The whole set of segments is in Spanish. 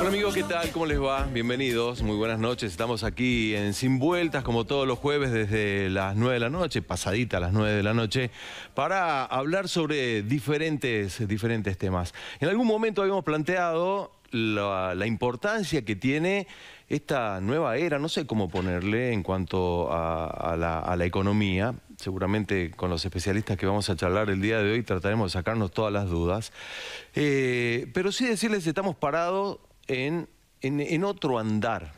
Hola amigos, ¿qué tal? ¿Cómo les va? Bienvenidos, muy buenas noches. Estamos aquí en Sin Vueltas, como todos los jueves, desde las 9 de la noche, pasadita a las 9 de la noche, para hablar sobre diferentes temas. En algún momento habíamos planteado la importancia que tiene esta nueva era, no sé cómo ponerle en cuanto a la economía. Seguramente con los especialistas que vamos a charlar el día de hoy trataremos de sacarnos todas las dudas. Pero sí decirles que estamos parados en otro andar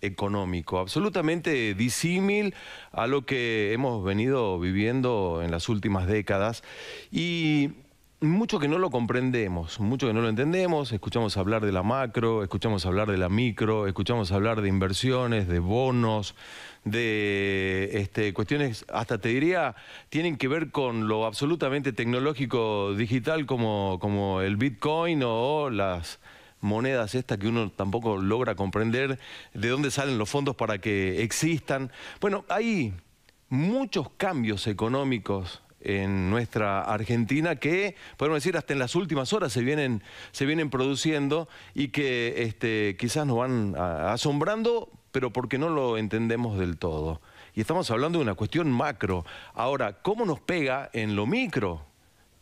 económico, absolutamente disímil a lo que hemos venido viviendo en las últimas décadas. Y mucho que no lo comprendemos, mucho que no lo entendemos. Escuchamos hablar de la macro, escuchamos hablar de la micro, escuchamos hablar de inversiones, de bonos, de cuestiones, hasta te diría, tienen que ver con lo absolutamente tecnológico digital como el Bitcoin o las monedas estas que uno tampoco logra comprender de dónde salen los fondos para que existan. Bueno, hay muchos cambios económicos en nuestra Argentina que, podemos decir, hasta en las últimas horas se vienen produciendo y que quizás nos van asombrando, pero porque no lo entendemos del todo. Y estamos hablando de una cuestión macro. Ahora, ¿cómo nos pega en lo micro?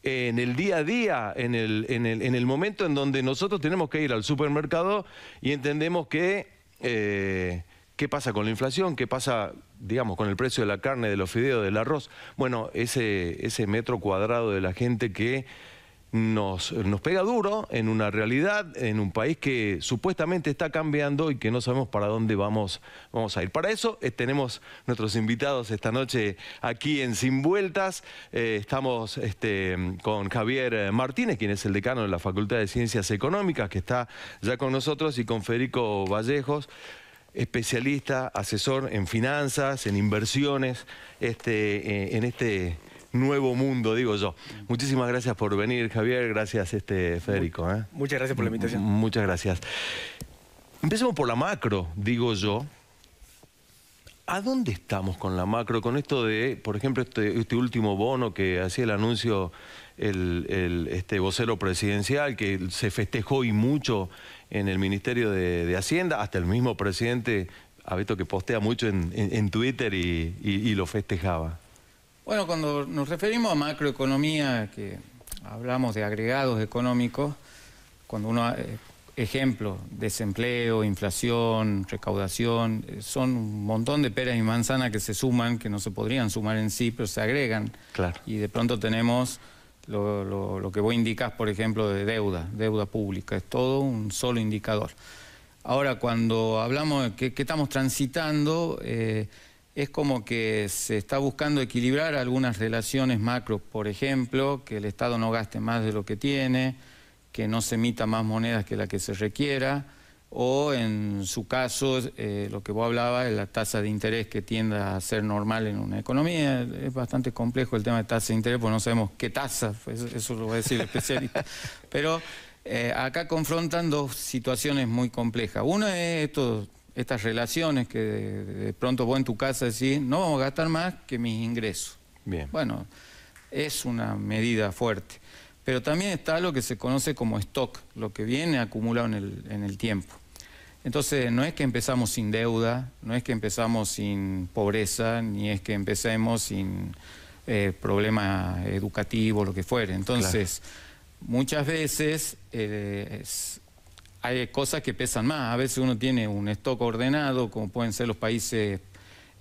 En el día a día, en el momento en donde nosotros tenemos que ir al supermercado y entendemos que qué pasa con la inflación, qué pasa, digamos, con el precio de la carne, de los fideos, del arroz. Bueno, ese metro cuadrado de la gente que nos pega duro en una realidad, en un país que supuestamente está cambiando y que no sabemos para dónde vamos a ir. Para eso tenemos nuestros invitados esta noche aquí en Sin Vueltas. Estamos con Javier Martínez, quien es el decano de la Facultad de Ciencias Económicas, que está ya con nosotros, y con Federico Vallejos, especialista, asesor en finanzas, en inversiones, en este nuevo mundo, digo yo. Muchísimas gracias por venir, Javier. Gracias, Federico. Muchas gracias por la invitación. Muchas gracias. Empecemos por la macro, digo yo. ¿A dónde estamos con la macro? Con esto de, por ejemplo, este último bono que hacía el anuncio el vocero presidencial, que se festejó y mucho en el Ministerio de Hacienda, hasta el mismo presidente, Abeto, que postea mucho en Twitter y lo festejaba. Bueno, cuando nos referimos a macroeconomía, que hablamos de agregados económicos, cuando uno, ejemplo, desempleo, inflación, recaudación, son un montón de peras y manzanas que se suman, que no se podrían sumar en sí, pero se agregan. Claro. Y de pronto tenemos lo que vos indicás, por ejemplo, de deuda pública, es todo un solo indicador. Ahora, cuando hablamos de que estamos transitando, es como que se está buscando equilibrar algunas relaciones macro, por ejemplo, que el Estado no gaste más de lo que tiene, que no se emita más monedas que la que se requiera, o en su caso, lo que vos hablabas, es la tasa de interés que tienda a ser normal en una economía. Es bastante complejo el tema de tasa de interés, porque no sabemos qué tasa, eso lo va a decir el especialista. Pero acá confrontan dos situaciones muy complejas. Una es estas relaciones que de pronto vos en tu casa decís, no vamos a gastar más que mis ingresos. Bien. Bueno, es una medida fuerte. Pero también está lo que se conoce como stock, lo que viene acumulado en el tiempo. Entonces, no es que empezamos sin deuda, no es que empezamos sin pobreza, ni es que empecemos sin problemas educativos, lo que fuere. Entonces, claro, muchas veces hay cosas que pesan más. A veces uno tiene un stock ordenado, como pueden ser los países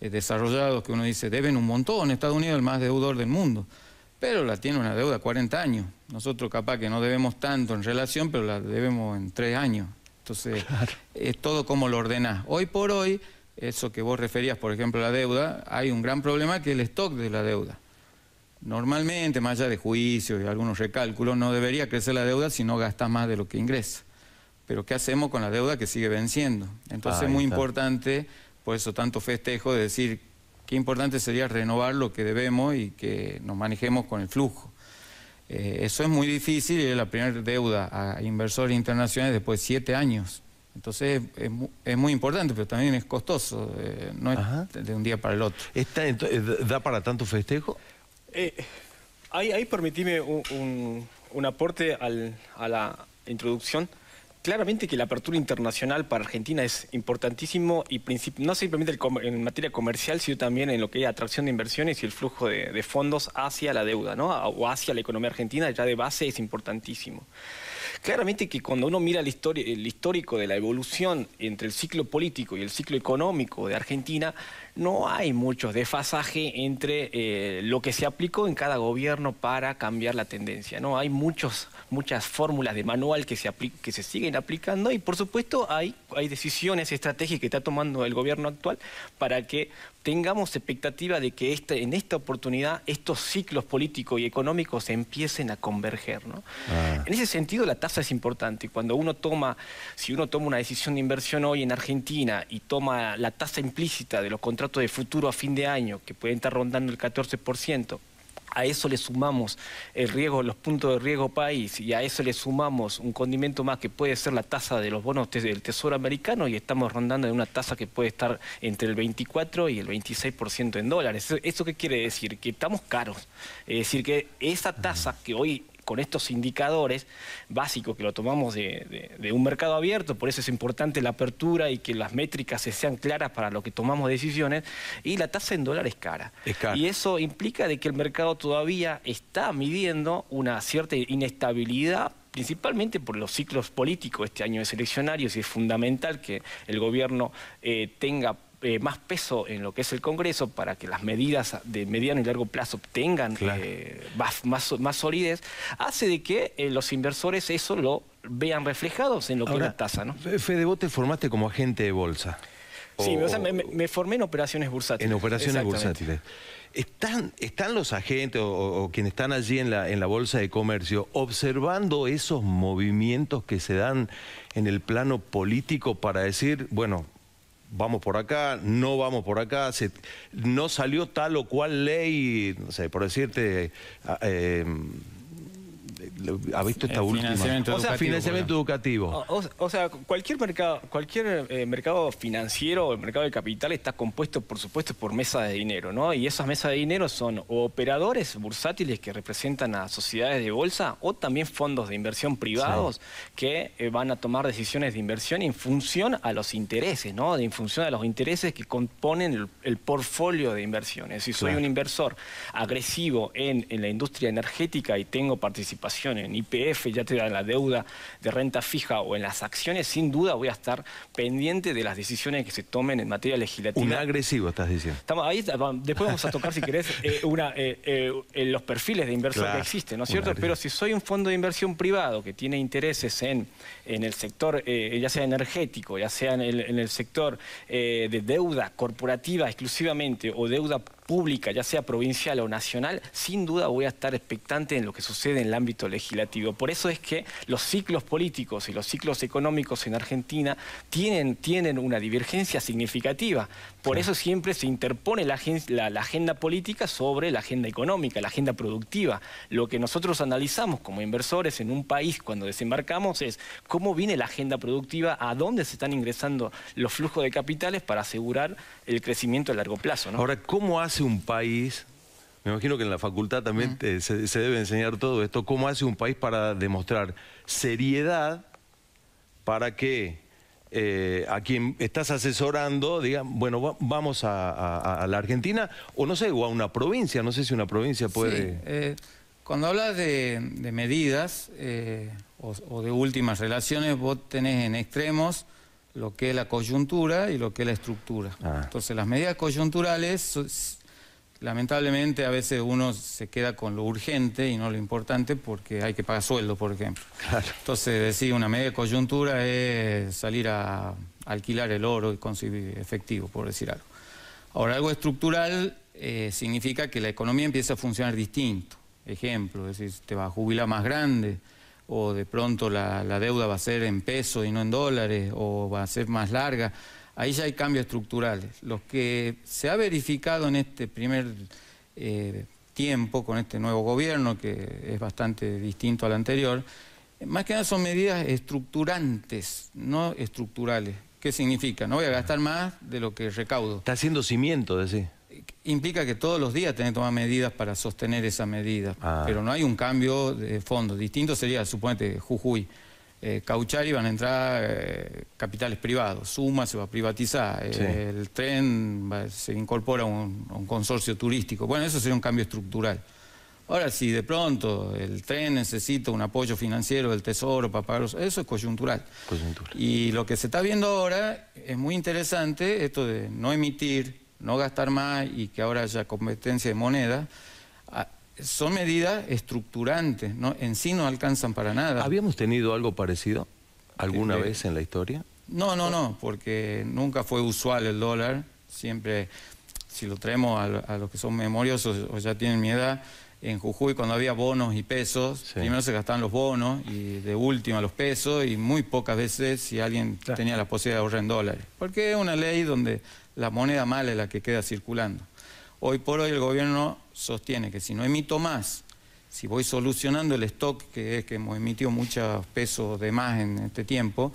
desarrollados, que uno dice, deben un montón. Estados Unidos es el más deudor del mundo, pero la tiene una deuda de 40 años. Nosotros capaz que no debemos tanto en relación, pero la debemos en 3 años. Entonces, claro, es todo como lo ordenás. Hoy por hoy, eso que vos referías, por ejemplo, la deuda, hay un gran problema que es el stock de la deuda. Normalmente, más allá de juicios y algunos recálculos, no debería crecer la deuda si no gastás más de lo que ingresa. Pero ¿qué hacemos con la deuda que sigue venciendo? Entonces es muy importante, por eso tanto festejo, de decir qué importante sería renovar lo que debemos y que nos manejemos con el flujo. Eso es muy difícil y es la primera deuda a inversores internacionales después de 7 años. Entonces es muy importante, pero también es costoso, no es de un día para el otro. ¿Da para tanto festejo? Ahí permitime un aporte a la introducción. Claramente que la apertura internacional para Argentina es importantísimo y no simplemente en materia comercial, sino también en lo que es atracción de inversiones y el flujo de fondos hacia la deuda, ¿no? O hacia la economía argentina, ya de base es importantísimo. Claramente que cuando uno mira el histórico de la evolución entre el ciclo político y el ciclo económico de Argentina, no hay mucho desfasaje entre lo que se aplicó en cada gobierno para cambiar la tendencia, ¿no? Hay muchas fórmulas de manual que se siguen aplicando y por supuesto hay decisiones estratégicas que está tomando el gobierno actual para que tengamos expectativa de que en esta oportunidad estos ciclos políticos y económicos empiecen a converger, ¿no? En ese sentido la tasa es importante. Cuando si uno toma una decisión de inversión hoy en Argentina y toma la tasa implícita de los contratos de futuro a fin de año, que pueden estar rondando el 14%, a eso le sumamos el riesgo, los puntos de riesgo país, y a eso le sumamos un condimento más que puede ser la tasa de los bonos del Tesoro americano, y estamos rondando en una tasa que puede estar entre el 24 y el 26% en dólares. ¿Eso qué quiere decir? Que estamos caros. Es decir, que esa tasa que hoy, con estos indicadores básicos que lo tomamos de un mercado abierto, por eso es importante la apertura y que las métricas sean claras para lo que tomamos decisiones, y la tasa en dólares es cara. Y eso implica de que el mercado todavía está midiendo una cierta inestabilidad, principalmente por los ciclos políticos. Este año es eleccionario y es fundamental que el gobierno tenga más peso en lo que es el Congreso para que las medidas de mediano y largo plazo tengan más solidez, hace de que los inversores eso lo vean reflejados en lo que es la tasa, ¿no? Fede, vos te formaste como agente de bolsa. Sí, me formé en operaciones bursátiles. En operaciones bursátiles. ¿Están los agentes o quienes están allí en la Bolsa de Comercio observando esos movimientos que se dan en el plano político para decir, bueno, vamos por acá, no vamos por acá, no salió tal o cual ley, no sé, por decirte, ¿ha visto esta última? Financiamiento educativo. O sea, cualquier mercado financiero o el mercado de capital está compuesto, por supuesto, por mesas de dinero, ¿no? Y esas mesas de dinero son o operadores bursátiles que representan a sociedades de bolsa o también fondos de inversión privados que van a tomar decisiones de inversión en función a los intereses, ¿no? En función a los intereses que componen el portfolio de inversiones. Si soy un inversor agresivo en la industria energética y tengo participación en YPF, ya te dan la deuda de renta fija o en las acciones, sin duda voy a estar pendiente de las decisiones que se tomen en materia legislativa. Un agresivo, estás diciendo. Después vamos a tocar, si querés, los perfiles de inversor que existen, ¿no es cierto? Pero si soy un fondo de inversión privado que tiene intereses en el sector, ya sea energético, ya sea en el sector de deuda corporativa exclusivamente o deuda pública, ya sea provincial o nacional, sin duda voy a estar expectante en lo que sucede en el ámbito legislativo. Por eso es que los ciclos políticos y los ciclos económicos en Argentina tienen una divergencia significativa. Por eso siempre se interpone la agenda política sobre la agenda económica, la agenda productiva. Lo que nosotros analizamos como inversores en un país cuando desembarcamos es cómo viene la agenda productiva, a dónde se están ingresando los flujos de capitales para asegurar el crecimiento a largo plazo, ¿no? Ahora, ¿cómo hace un país? Me imagino que en la facultad también se debe enseñar todo esto. ¿Cómo hace un país para demostrar seriedad para que a quien estás asesorando digan, bueno, vamos a la Argentina o no sé, o a una provincia? No sé si una provincia puede... Cuando hablas de medidas o de últimas relaciones, vos tenés en extremos lo que es la coyuntura y lo que es la estructura. Entonces las medidas coyunturales, lamentablemente a veces uno se queda con lo urgente y no lo importante porque hay que pagar sueldo, por ejemplo. Entonces decir una medida de coyuntura es salir a alquilar el oro y conseguir efectivo, por decir algo. Ahora, algo estructural significa que la economía empieza a funcionar distinto. Ejemplo, es decir, te va a jubilar más grande, o de pronto la deuda va a ser en pesos y no en dólares, o va a ser más larga. Ahí ya hay cambios estructurales. Lo que se ha verificado en este primer tiempo, con este nuevo gobierno, que es bastante distinto al anterior, más que nada son medidas estructurantes, no estructurales. ¿Qué significa? No voy a gastar más de lo que recaudo. Está haciendo cimiento, decís. Implica que todos los días tenés que tomar medidas para sostener esa medida, pero no hay un cambio de fondo. Distinto sería, suponete, Jujuy. Cauchari van a entrar capitales privados, Suma se va a privatizar, Sí. el tren se incorpora a un consorcio turístico. Bueno, eso sería un cambio estructural. Ahora, si de pronto el tren necesita un apoyo financiero del Tesoro para pagar, eso es coyuntural. Y lo que se está viendo ahora es muy interesante, esto de no emitir, no gastar más y que ahora haya competencia de moneda. Son medidas estructurantes, ¿no? En sí no alcanzan para nada. ¿Habíamos tenido algo parecido alguna vez en la historia? No, porque nunca fue usual el dólar. Siempre, si lo traemos a los que son memoriosos o ya tienen mi edad, en Jujuy cuando había bonos y pesos, sí, primero se gastaban los bonos y de última los pesos, y muy pocas veces si alguien tenía la posibilidad de ahorrar en dólares. Porque es una ley donde la moneda mala es la que queda circulando. Hoy por hoy el gobierno sostiene que si no emito más, si voy solucionando el stock, que es que hemos emitido muchos pesos de más en este tiempo,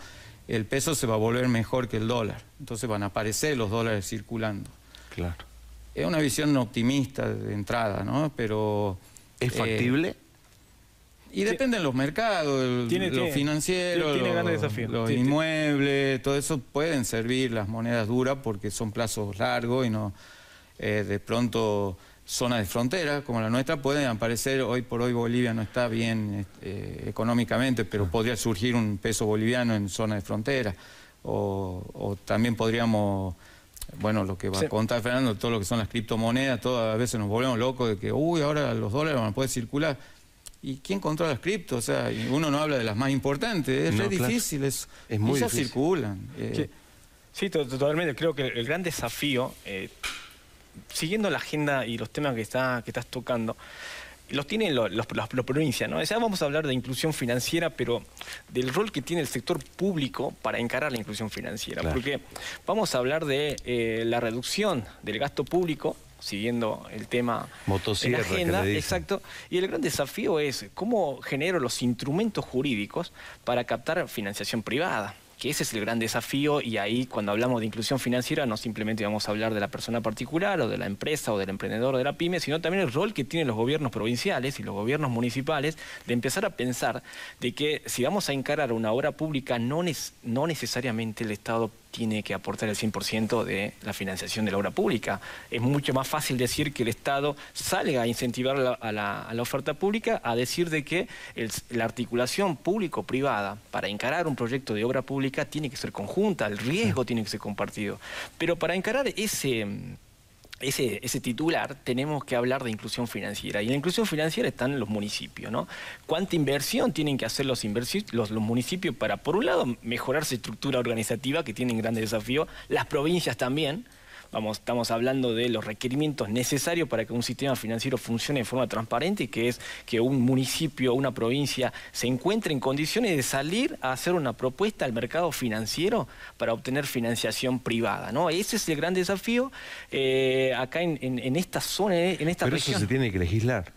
el peso se va a volver mejor que el dólar. Entonces van a aparecer los dólares circulando. Claro. Es una visión optimista de entrada, ¿no? Pero... ¿Es factible? Y depende de los mercados, los financieros, los inmuebles, todo eso pueden servir las monedas duras porque son plazos largos y no de pronto zonas de frontera como la nuestra pueden aparecer. Hoy por hoy Bolivia no está bien económicamente, pero podría surgir un peso boliviano en zona de frontera. O también podríamos... Bueno, lo que va a contar Fernando, todo lo que son las criptomonedas, a veces nos volvemos locos de que, ahora los dólares van a poder circular. ¿Y quién controla las criptos? O sea, uno no habla de las más importantes, es difícil eso. Es muy difícil. Ya circulan. Sí, totalmente. Creo que el gran desafío, siguiendo la agenda y los temas que estás tocando, los tienen las provincias, ¿no? O sea, vamos a hablar de inclusión financiera, pero del rol que tiene el sector público para encarar la inclusión financiera. Claro. Porque vamos a hablar de la reducción del gasto público, siguiendo el tema de la agenda, exacto. Y el gran desafío es cómo genero los instrumentos jurídicos para captar financiación privada. Que ese es el gran desafío, y ahí cuando hablamos de inclusión financiera no simplemente vamos a hablar de la persona particular o de la empresa o del emprendedor o de la pyme, sino también el rol que tienen los gobiernos provinciales y los gobiernos municipales de empezar a pensar de que si vamos a encarar una obra pública no necesariamente el Estado tiene que aportar el 100% de la financiación de la obra pública. Es mucho más fácil decir que el Estado salga a incentivar a la oferta pública, a decir de que la articulación público-privada para encarar un proyecto de obra pública tiene que ser conjunta, el riesgo tiene que ser compartido. Pero para encarar ese titular tenemos que hablar de inclusión financiera, y en la inclusión financiera están los municipios, ¿no? ¿Cuánta inversión tienen que hacer los municipios para, por un lado, mejorar su estructura organizativa, que tienen grandes desafíos? Las provincias también. Estamos hablando de los requerimientos necesarios para que un sistema financiero funcione de forma transparente, que es que un municipio o una provincia se encuentre en condiciones de salir a hacer una propuesta al mercado financiero para obtener financiación privada, ¿no? Ese es el gran desafío acá en esta zona, en esta región. Pero eso se tiene que legislar.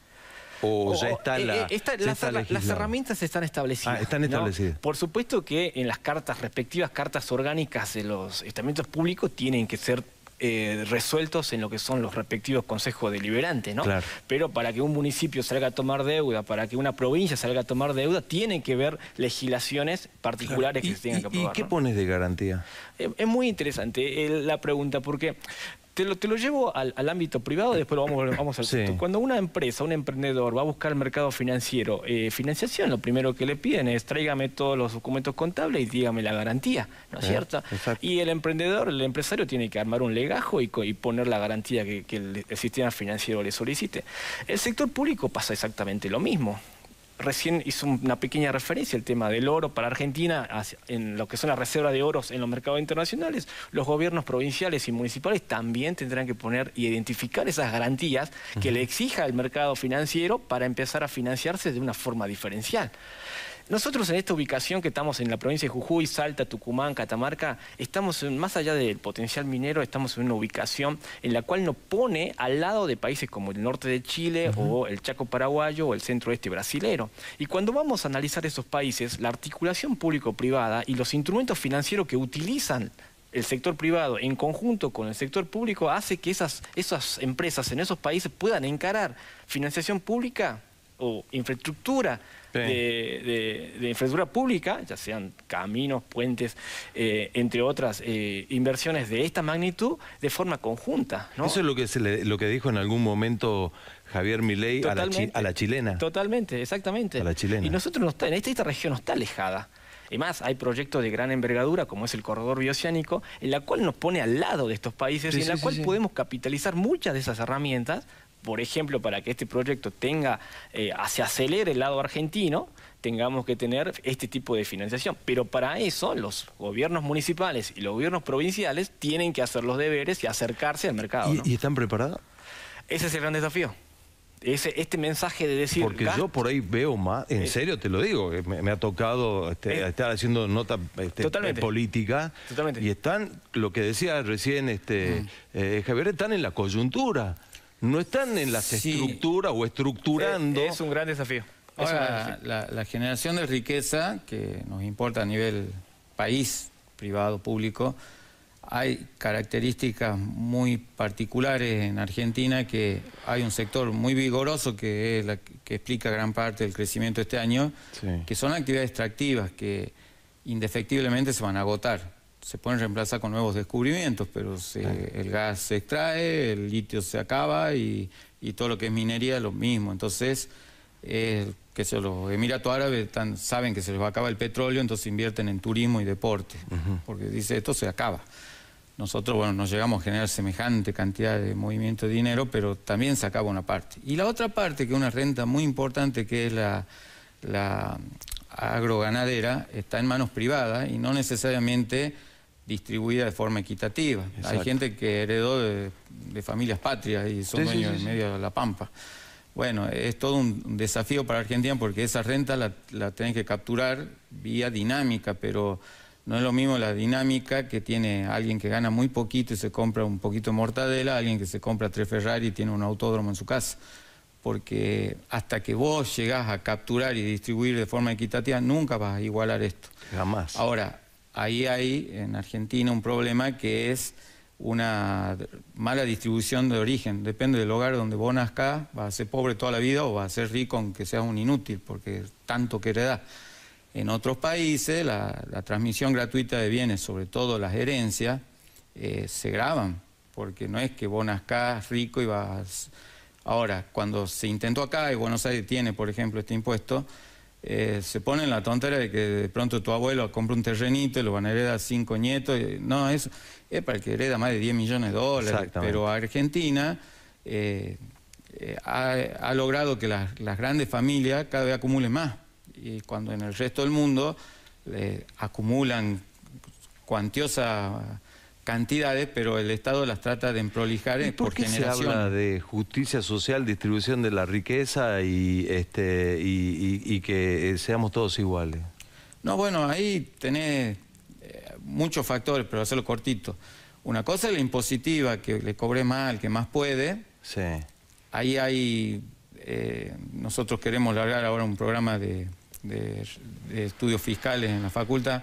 ¿O ya está las herramientas están establecidas? Están establecidas. ¿No? Por supuesto que en las respectivas cartas orgánicas de los estamentos públicos tienen que ser resueltos en lo que son los respectivos consejos deliberantes, ¿no? Claro. Pero para que un municipio salga a tomar deuda, para que una provincia salga a tomar deuda, tienen que ver legislaciones particulares que se tengan que aprobar. ¿Y qué pones de garantía? Es muy interesante la pregunta, porque te lo llevo al ámbito privado, después vamos al sector. Cuando una empresa, un emprendedor va a buscar el mercado financiero, financiación, lo primero que le piden es tráigame todos los documentos contables y dígame la garantía, ¿no es cierto? Exacto. Y el empresario tiene que armar un legajo y poner la garantía que el sistema financiero le solicite. El sector público pasa exactamente lo mismo. Recién hizo una pequeña referencia al tema del oro para Argentina, en lo que son las reservas de oros en los mercados internacionales. Los gobiernos provinciales y municipales también tendrán que poner y identificar esas garantías que le exija el mercado financiero para empezar a financiarse de una forma diferencial. Nosotros en esta ubicación que estamos en la provincia de Jujuy, Salta, Tucumán, Catamarca, estamos más allá del potencial minero, estamos en una ubicación en la cual nos pone al lado de países como el norte de Chile o el Chaco paraguayo o el centro-oeste brasilero. Y cuando vamos a analizar esos países, la articulación público-privada y los instrumentos financieros que utilizan el sector privado en conjunto con el sector público hace que esas empresas en esos países puedan encarar financiación pública o infraestructura de infraestructura pública, ya sean caminos, puentes, entre otras inversiones de esta magnitud, de forma conjunta, ¿no? Eso es lo que dijo en algún momento Javier Milei a la chilena. Totalmente, exactamente. A la chilena. Y nosotros esta región no está alejada. Además, hay proyectos de gran envergadura, como es el corredor bioceánico, en la cual nos pone al lado de estos países y en la cual podemos capitalizar muchas de esas herramientas. Por ejemplo, para que este proyecto se acelere el lado argentino, tengamos que tener este tipo de financiación. Pero para eso, los gobiernos municipales y los gobiernos provinciales tienen que hacer los deberes y acercarse al mercado, ¿no? ¿Y están preparados? Ese es el gran desafío. Este mensaje de decir... Porque yo por ahí veo más, en serio te lo digo, me ha tocado estar haciendo nota política. Totalmente. Y están, lo que decía recién Javier, están en la coyuntura. No están en las estructuras o estructurando. Es un gran desafío. Ahora, la generación de riqueza, que nos importa a nivel país, privado, público, hay características muy particulares en Argentina, que hay un sector muy vigoroso que es que explica gran parte del crecimiento de este año, que son actividades extractivas que indefectiblemente se van a agotar. Se pueden reemplazar con nuevos descubrimientos, pero el gas se extrae, el litio se acaba y todo lo que es minería es lo mismo. Entonces, los Emiratos Árabes saben que se les va a acabar el petróleo, entonces invierten en turismo y deporte, porque dice, esto se acaba. Nosotros, bueno, no llegamos a generar semejante cantidad de movimiento de dinero, pero también se acaba una parte. Y la otra parte, que es una renta muy importante, que es la agroganadera, está en manos privadas y no necesariamente distribuida de forma equitativa. Exacto. Hay gente que heredó de familias patrias y son dueños en medio de la pampa. Bueno, es todo un desafío para Argentina, porque esa renta la tenés que capturar vía dinámica, pero no es lo mismo la dinámica que tiene alguien que gana muy poquito y se compra un poquito de mortadela, alguien que se compra 3 Ferrari y tiene un autódromo en su casa. Porque hasta que vos llegás a capturar y distribuir de forma equitativa, nunca vas a igualar esto. Jamás. Ahora, ahí hay en Argentina un problema, que es una mala distribución de origen. Depende del hogar donde vos nazcás, vas a ser pobre toda la vida o vas a ser rico aunque seas un inútil, porque tanto que heredás. En otros países la transmisión gratuita de bienes, sobre todo las herencias, se graban, porque no es que vos nazcás rico y vas... Ahora, cuando se intentó acá, y Buenos Aires tiene, por ejemplo, este impuesto, se pone en la tontera de que de pronto tu abuelo compra un terrenito y lo van a heredar 5 nietos. No, eso es para el que hereda más de 10 millones de dólares. Pero Argentina ha logrado que las grandes familias cada vez acumulen más. Y cuando en el resto del mundo acumulan cuantiosas cantidades, pero el Estado las trata de emprolijar por generaciones. ¿Por qué se habla de justicia social, distribución de la riqueza y que seamos todos iguales? No, bueno, ahí tenés muchos factores, pero hacerlo cortito. Una cosa es la impositiva, que le cobre más al que más puede. Sí. Ahí hay... nosotros queremos largar ahora un programa de estudios fiscales en la facultad.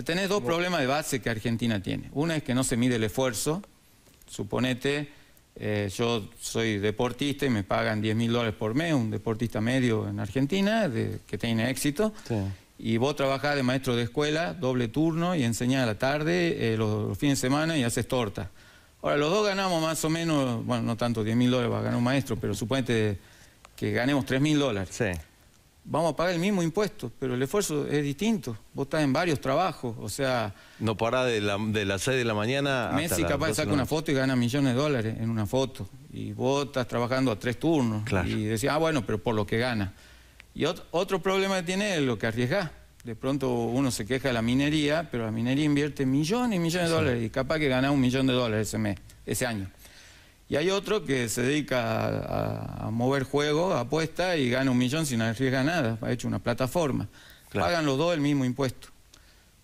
Tenés 2 problemas de base que Argentina tiene. Una es que no se mide el esfuerzo. Suponete, yo soy deportista y me pagan $10.000 por mes, un deportista medio en Argentina que tiene éxito. Sí. Y vos trabajás de maestro de escuela, doble turno, y enseñás a la tarde, los fines de semana, y haces torta. Ahora, los dos ganamos más o menos, bueno, no tanto $10.000 va a ganar un maestro, pero suponete que ganemos $3.000. Sí. Vamos a pagar el mismo impuesto, pero el esfuerzo es distinto. Vos estás en varios trabajos, o sea... No parás de las 6 de la mañana hasta Messi capaz de sacar una foto y gana millones de dólares en una foto. Y vos estás trabajando a 3 turnos. Claro. Y decís, bueno, pero por lo que gana. Y otro problema que tiene es lo que arriesgás. De pronto uno se queja de la minería, pero la minería invierte millones y millones de dólares y capaz que gana $1 millón ese año. Y hay otro que se dedica a mover juegos, apuesta y gana $1 millón sin arriesgar nada. Ha hecho una plataforma. Claro. Pagan los dos el mismo impuesto,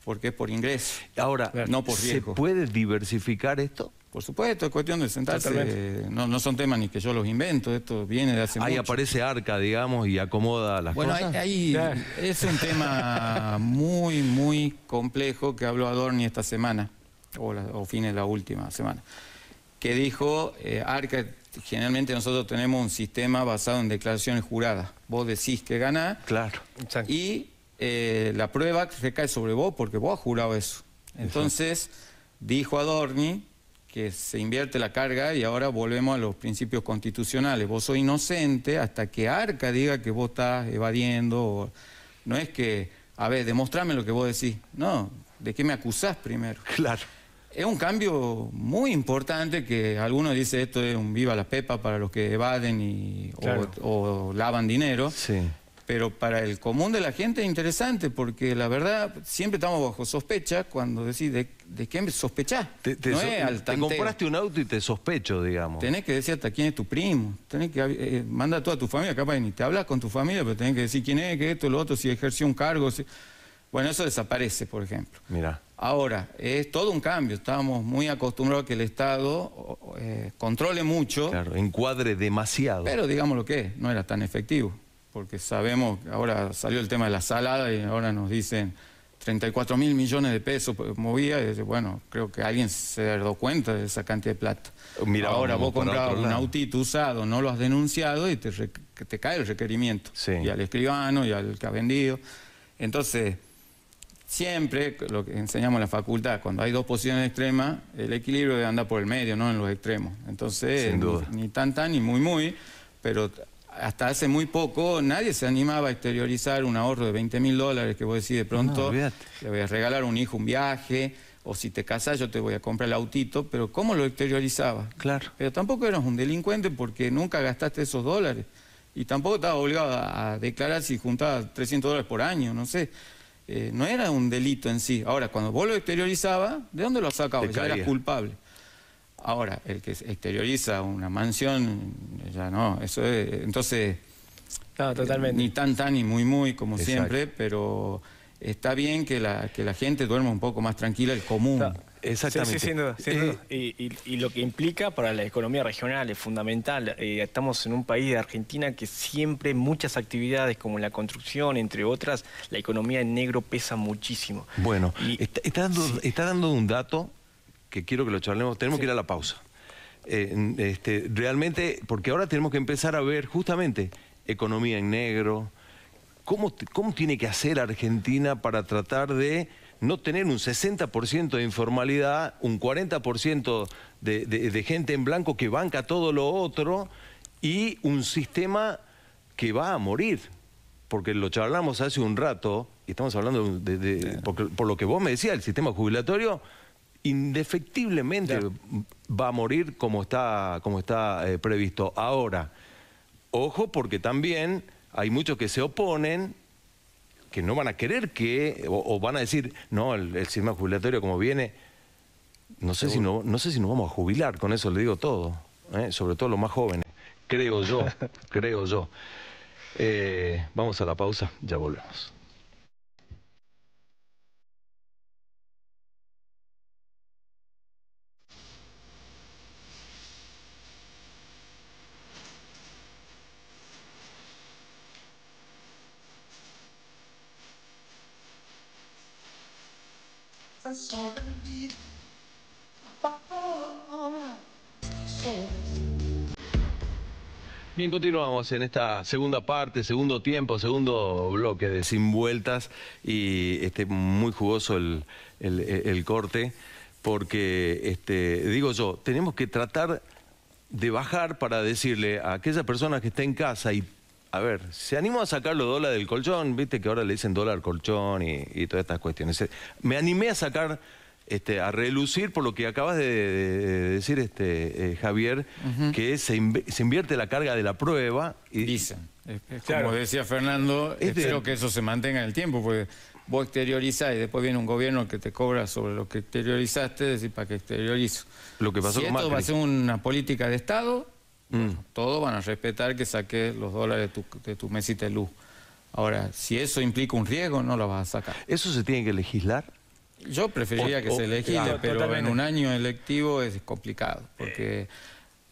porque es por ingreso. Ahora, no por riesgo. ¿Se puede diversificar esto? Por supuesto, es cuestión de sentarse. No son temas ni que yo los invento, esto viene de hace mucho. Ahí aparece Arca, digamos, y acomoda las cosas. Bueno, ahí es un tema muy, muy complejo que habló Adorni esta semana, o fines de la última semana, que dijo, Arca generalmente nosotros tenemos un sistema basado en declaraciones juradas. Vos decís que ganás, Claro. Exacto. y la prueba recae sobre vos porque vos has jurado eso. Entonces, dijo Adorni que se invierte la carga y ahora volvemos a los principios constitucionales. Vos sos inocente hasta que Arca diga que vos estás evadiendo. No es que, a ver, demostrame lo que vos decís. No, ¿de qué me acusás primero? Claro. Es un cambio muy importante que algunos dicen esto es un viva la pepa para los que evaden Claro. o lavan dinero. Sí. Pero para el común de la gente es interesante porque la verdad siempre estamos bajo sospecha cuando decís de qué me sospechás. No es al te tanteo. compraste un auto y te sospecho, digamos. Tenés que decir hasta quién es tu primo. Tenés que mandar a toda tu familia, capaz que ni te hablas con tu familia, pero tenés que decir quién es, que esto, lo otro, si ejerció un cargo. Bueno, eso desaparece, por ejemplo. Mira. Ahora, es todo un cambio. Estábamos muy acostumbrados a que el Estado controle mucho, Claro, encuadre demasiado. pero digamos lo que es, no era tan efectivo. Porque sabemos que ahora salió el tema de la salada y ahora nos dicen 34.000 millones de pesos movía. Y bueno, creo que alguien se ha dado cuenta de esa cantidad de plata. Mira, ahora vamos vos por comprabas otro un lado. autito usado, no lo has denunciado y te cae el requerimiento. Sí. Y al escribano y al que ha vendido. Entonces, siempre lo que enseñamos en la facultad, cuando hay dos posiciones extremas, el equilibrio debe andar por el medio, no en los extremos. Entonces, Sin duda. ni tan ni muy, pero hasta hace muy poco nadie se animaba a exteriorizar un ahorro de $20.000 que vos decís de pronto, No, olvídate. le voy a regalar a un hijo un viaje, o si te casás yo te voy a comprar el autito, pero ¿cómo lo exteriorizaba? Claro. Pero tampoco eras un delincuente porque nunca gastaste esos dólares. Y tampoco estabas obligado a declarar si juntabas $300 por año, no sé. No era un delito en sí. Ahora, cuando vos lo exteriorizabas, ¿de dónde lo sacabas? Te Ya eras caía. culpable. Ahora, el que exterioriza una mansión, ya no. Eso es, entonces, No, totalmente. ni tan ni muy, como Exacto. siempre, pero está bien que la gente duerma un poco más tranquila, el común. No, Exactamente. Sí, sin duda. Sin duda. Y lo que implica para la economía regional es fundamental. Estamos en un país de Argentina que siempre muchas actividades como la construcción, entre otras, la economía en negro pesa muchísimo. Bueno, Y- está dando un dato que quiero que lo charlemos. Tenemos que ir a la pausa. Realmente, porque ahora tenemos que empezar a ver justamente economía en negro. ¿Cómo tiene que hacer Argentina para tratar de no tener un 60% de informalidad, un 40% de gente en blanco que banca todo lo otro y un sistema que va a morir? Porque lo charlamos hace un rato y estamos hablando por lo que vos me decías, el sistema jubilatorio indefectiblemente va a morir como está previsto. Ahora, ojo, porque también hay muchos que se oponen, que no van a querer o van a decir, no, el sistema jubilatorio como viene, no sé si nos vamos a jubilar, con eso le digo todo, sobre todo los más jóvenes, creo yo. Vamos a la pausa, ya volvemos. Bien, continuamos en esta segunda parte, segundo tiempo, segundo bloque de Sin Vueltas y muy jugoso el corte porque, digo yo, tenemos que tratar de bajar para decirle a aquella persona que está en casa y, a ver, se animó a sacar los dólares del colchón, viste que ahora le dicen dólar colchón y todas estas cuestiones. Me animé a sacar, a relucir por lo que acabas de decir, Javier, que se invierte la carga de la prueba. Y, Dicen. Es Claro. como decía Fernando, espero que eso se mantenga en el tiempo, porque vos exteriorizás y después viene un gobierno que te cobra sobre lo que exteriorizaste, decir, ¿para qué exteriorizo? Lo que pasó si con esto Macri. va a ser una política de Estado, bueno, todos van a respetar que saques los dólares de tu mesita de luz. Ahora, si eso implica un riesgo, no lo vas a sacar. ¿Eso se tiene que legislar? Yo preferiría que se legisle, claro, pero totalmente. en un año electivo es complicado, porque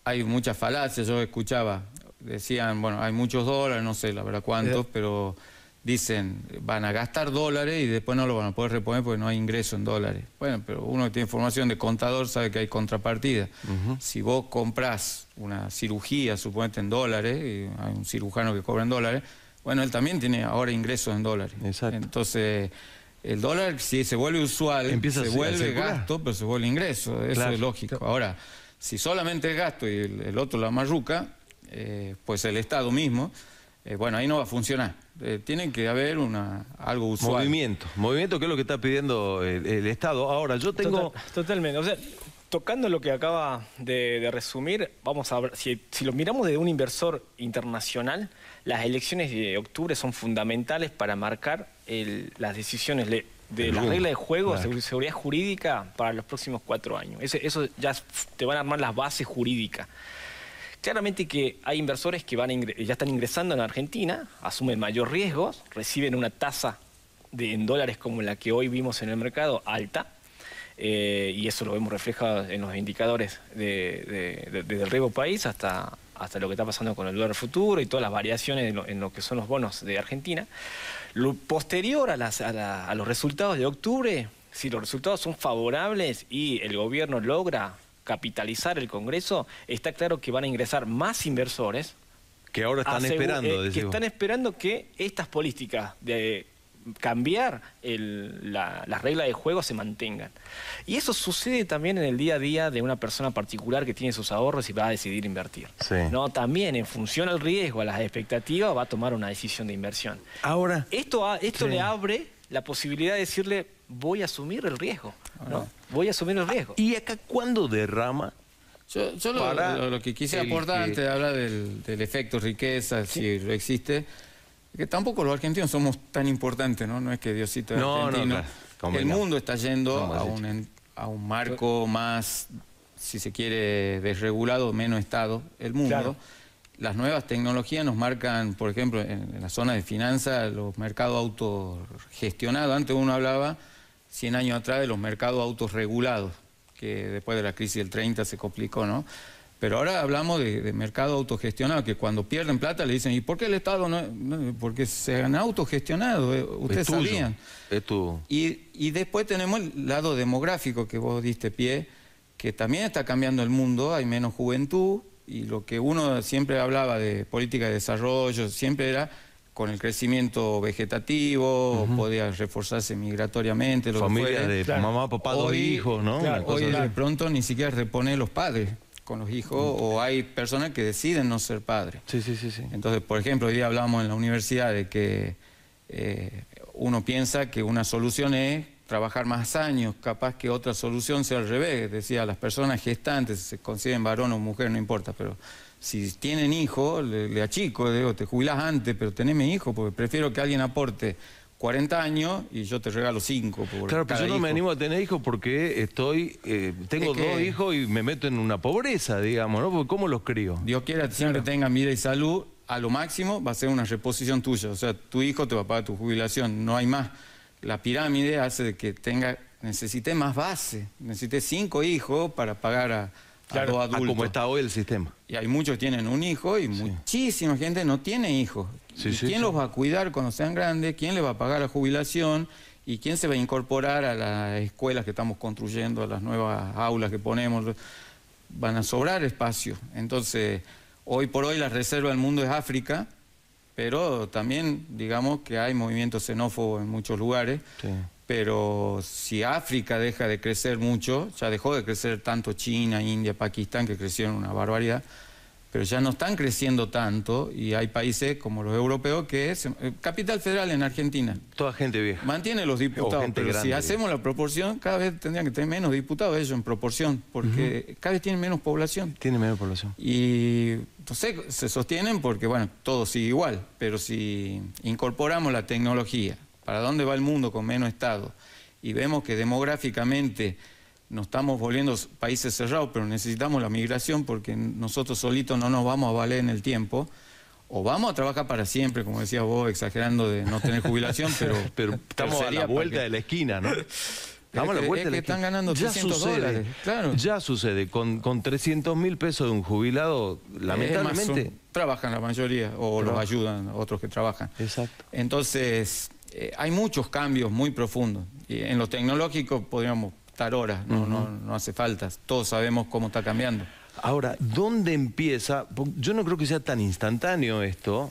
hay muchas falacias. Yo escuchaba, decían, bueno, hay muchos dólares, no sé la verdad cuántos, pero dicen, van a gastar dólares y después no lo van a poder reponer porque no hay ingreso en dólares. Bueno, pero uno que tiene formación de contador sabe que hay contrapartida. Si vos comprás una cirugía, suponete en dólares, y hay un cirujano que cobra en dólares, bueno, él también tiene ahora ingresos en dólares. Exacto. Entonces, el dólar, si se vuelve usual, se vuelve gasto, pero se vuelve ingreso. Eso es lógico. Ahora, si solamente es gasto y el otro la marruca, pues el Estado mismo, bueno, ahí no va a funcionar. Tiene que haber algo usual. Movimiento que es lo que está pidiendo el Estado. Ahora, yo tengo... Totalmente. O sea, tocando lo que acaba de resumir, vamos a ver, si lo miramos de un inversor internacional, las elecciones de octubre son fundamentales para marcar las decisiones de la regla de juego, seguridad jurídica para los próximos 4 años. Eso ya te van a armar las bases jurídicas. Claramente que hay inversores que ya están ingresando en Argentina, asumen mayor riesgo, reciben una tasa en dólares como la que hoy vimos en el mercado, alta, y eso lo vemos reflejado en los indicadores desde el riesgo país hasta lo que está pasando con el dólar futuro y todas las variaciones en lo que son los bonos de Argentina. Lo posterior a los resultados de octubre, si los resultados son favorables y el gobierno logra capitalizar el Congreso, está claro que van a ingresar más inversores. Que ahora están esperando. Que están esperando que estas políticas de cambiar las reglas de juego se mantengan. Y eso sucede también en el día a día de una persona particular que tiene sus ahorros y va a decidir invertir. Sí. ¿No? También en función al riesgo, a las expectativas, va a tomar una decisión de inversión. Ahora, esto le abre la posibilidad de decirle, voy a asumir el riesgo. ¿No? Voy a asumir el riesgo. ¿Y acá cuándo derrama? Yo lo que quise aportar antes de hablar del efecto riqueza, si existe, que tampoco los argentinos somos tan importantes, ¿no? No es que Diosito es argentino. El mundo está yendo a un marco más, si se quiere, desregulado, menos Estado. El mundo. Claro. Las nuevas tecnologías nos marcan, por ejemplo, en la zona de finanzas, los mercados autogestionados. Antes uno hablaba, 100 años atrás, de los mercados autorregulados, que después de la crisis del 30 se complicó, ¿no? Pero ahora hablamos de mercado autogestionado, que cuando pierden plata le dicen, ¿y por qué el Estado no? Porque se han autogestionado, ustedes sabían. Y después tenemos el lado demográfico que vos diste pie, que también está cambiando el mundo, hay menos juventud, y lo que uno siempre hablaba de política de desarrollo, siempre era con el crecimiento vegetativo, podía reforzarse migratoriamente. Familia de mamá, papá, 2 hijos, ¿no? Hoy de pronto ni siquiera repone los padres con los hijos, o hay personas que deciden no ser padres. Sí. Entonces, por ejemplo, hoy día hablábamos en la universidad de que uno piensa que una solución es trabajar más años, capaz que otra solución sea al revés. Decía, las personas gestantes, se consideren varón o mujer, no importa, pero si tienen hijos, le achico, digo, te jubilás antes, pero teneme hijos, porque prefiero que alguien aporte 40 años y yo te regalo 5. Claro, pero yo no me animo a tener hijos porque tengo 2 hijos y me meto en una pobreza, digamos, ¿no? Porque ¿cómo los crío? Dios quiera siempre tengan vida y salud, a lo máximo va a ser una reposición tuya, o sea, tu hijo te va a pagar tu jubilación, no hay más. La pirámide hace de que necesite más base, necesite 5 hijos para pagar a 2 adultos. Como está hoy el sistema. Y hay muchos que tienen un hijo y muchísima gente no tiene hijos. ¿Quién los va a cuidar cuando sean grandes? ¿Quién le va a pagar la jubilación? ¿Y quién se va a incorporar a las escuelas que estamos construyendo, a las nuevas aulas que ponemos? Van a sobrar espacios. Entonces, hoy por hoy la reserva del mundo es África, pero también digamos que hay movimientos xenófobos en muchos lugares. Pero si África deja de crecer mucho, ya dejó de crecer tanto China, India, Pakistán, que crecieron una barbaridad, pero ya no están creciendo tanto, y hay países como los europeos que es Capital Federal en Argentina. Toda gente vieja. Mantiene los diputados, pero grande, si hacemos la proporción, cada vez tendrían que tener menos diputados ellos en proporción, porque cada vez tienen menos población. Tienen menos población. Y entonces se sostienen porque, bueno, todo sigue igual, pero si incorporamos la tecnología, ¿para dónde va el mundo con menos Estado? Y vemos que demográficamente nos estamos volviendo países cerrados, pero necesitamos la migración porque nosotros solitos no nos vamos a valer en el tiempo. O vamos a trabajar para siempre, como decías vos, exagerando de no tener jubilación, pero estamos a la vuelta de la esquina, ¿no? Estamos a la vuelta de la que están ganando ya 300 sucede, dólares. Claro. Ya sucede. Con 300.000 pesos de un jubilado, lamentablemente... trabajan la mayoría, o los ayudan a otros que trabajan. Exacto. Entonces, hay muchos cambios muy profundos. Y en lo tecnológico podríamos estar horas, no hace falta. Todos sabemos cómo está cambiando. Ahora, ¿dónde empieza? Yo no creo que sea tan instantáneo esto,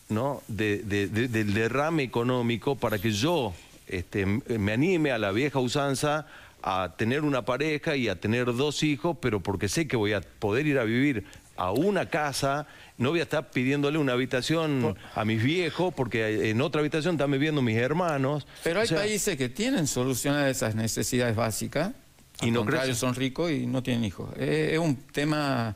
¿no? Del derrame económico para que yo me anime a la vieja usanza a tener una pareja y a tener 2 hijos, pero porque sé que voy a poder ir a vivir a una casa, no voy a estar pidiéndole una habitación a mis viejos, porque en otra habitación están viviendo mis hermanos. Pero hay países que tienen solucionadas esas necesidades básicas, y no contrario, son ricos y no tienen hijos. Es un tema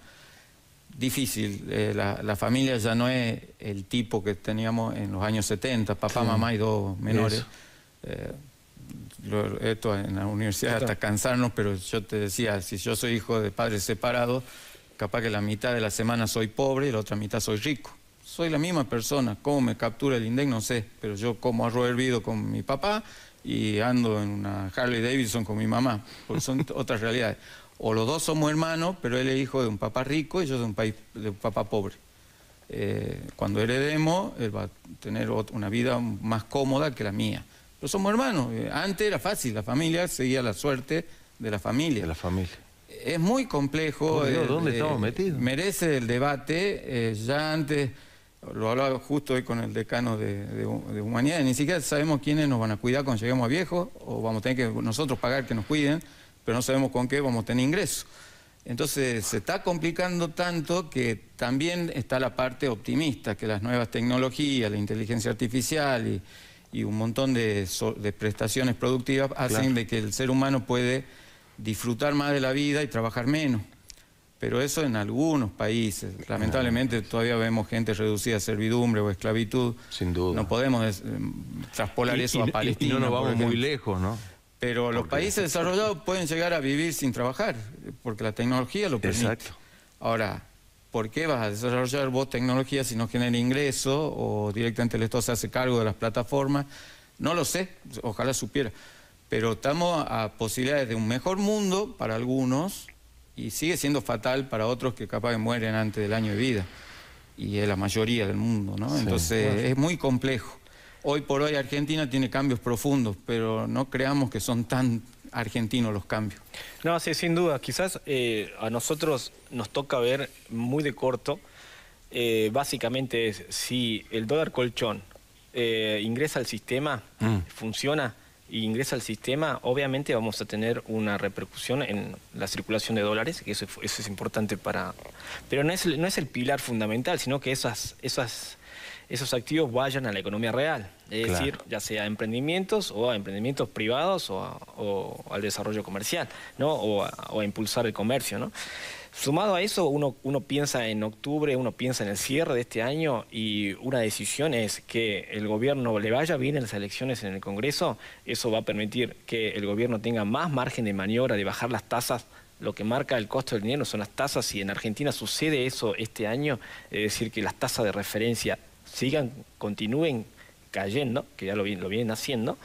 difícil. La familia ya no es el tipo que teníamos en los años 70, papá, mamá y 2 menores. Esto en la universidad hasta cansarnos, pero yo te decía, si yo soy hijo de padres separados, capaz que la mitad de la semana soy pobre y la otra mitad soy rico. Soy la misma persona. ¿Cómo me captura el INDEC? No sé, pero yo como arroz hervido con mi papá y ando en una Harley Davidson con mi mamá, porque son otras realidades. O los dos somos hermanos, pero él es hijo de un papá rico y yo de un papá pobre. Cuando heredemos, él va a tener una vida más cómoda que la mía. Pero somos hermanos. Antes era fácil, la familia seguía la suerte de la familia. De la familia. Es muy complejo. Por Dios, ¿dónde estamos metidos? Merece el debate. Ya antes, lo hablaba justo hoy con el decano de Humanidades, ni siquiera sabemos quiénes nos van a cuidar cuando lleguemos a viejos, o vamos a tener que nosotros pagar que nos cuiden, pero no sabemos con qué vamos a tener ingresos. Entonces se está complicando tanto que también está la parte optimista, que las nuevas tecnologías, la inteligencia artificial y un montón de prestaciones productivas hacen de que el ser humano puede disfrutar más de la vida y trabajar menos. Pero eso en algunos países. Lamentablemente todavía vemos gente reducida a servidumbre o esclavitud. Sin duda. No podemos traspolar eso a Palestina. Y no nos vamos muy lejos, ¿no? Pero los países desarrollados pueden llegar a vivir sin trabajar, porque la tecnología lo permite. Exacto. Ahora, ¿por qué vas a desarrollar vos tecnología si no genera ingreso o directamente el Estado se hace cargo de las plataformas? No lo sé, ojalá supiera. Pero estamos a posibilidades de un mejor mundo para algunos y sigue siendo fatal para otros que capaz que mueren antes del año de vida. Y es la mayoría del mundo, ¿no? Sí, entonces es muy complejo. Hoy por hoy Argentina tiene cambios profundos, pero no creamos que son tan argentinos los cambios. No, sí, sin duda. Quizás a nosotros nos toca ver muy de corto. Básicamente es si el dólar colchón ingresa al sistema, funciona y ingresa al sistema, obviamente vamos a tener una repercusión en la circulación de dólares, que eso es importante para... Pero no es el pilar fundamental, sino que esos activos vayan a la economía real, es decir, ya sea a emprendimientos o a emprendimientos privados o al desarrollo comercial, ¿no? o a impulsar el comercio, ¿no? Sumado a eso, uno piensa en octubre, uno piensa en el cierre de este año y una decisión es que el gobierno le vaya bien en las elecciones en el Congreso. Eso va a permitir que el gobierno tenga más margen de maniobra de bajar las tasas. Lo que marca el costo del dinero son las tasas. Si en Argentina sucede eso este año, es decir, que las tasas de referencia continúen cayendo, que ya lo vienen haciendo,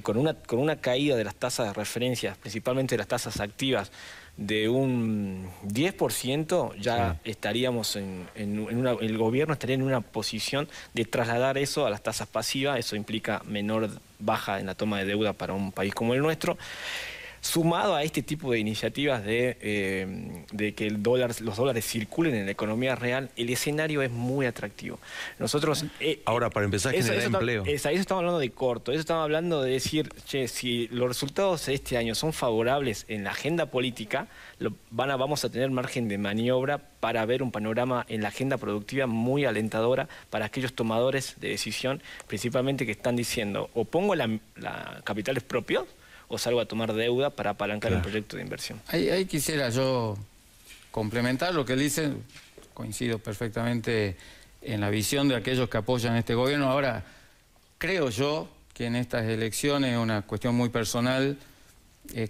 con una caída de las tasas de referencia, principalmente de las tasas activas, de un 10%, ya estaríamos el gobierno estaría en una posición de trasladar eso a las tasas pasivas. Eso implica menor baja en la toma de deuda para un país como el nuestro. Sumado a este tipo de iniciativas de que los dólares circulen en la economía real, el escenario es muy atractivo. Nosotros... Ahora, para empezar a generar empleo. Eso estamos hablando de corto, eso estamos hablando de decir, che, si los resultados de este año son favorables en la agenda política, vamos a tener margen de maniobra para ver un panorama en la agenda productiva muy alentadora para aquellos tomadores de decisión, principalmente que están diciendo, o pongo la capitales propios, o salgo a tomar deuda para apalancar el proyecto de inversión. Ahí quisiera yo complementar lo que él dice. Coincido perfectamente en la visión de aquellos que apoyan este gobierno. Ahora, creo yo que en estas elecciones, una cuestión muy personal,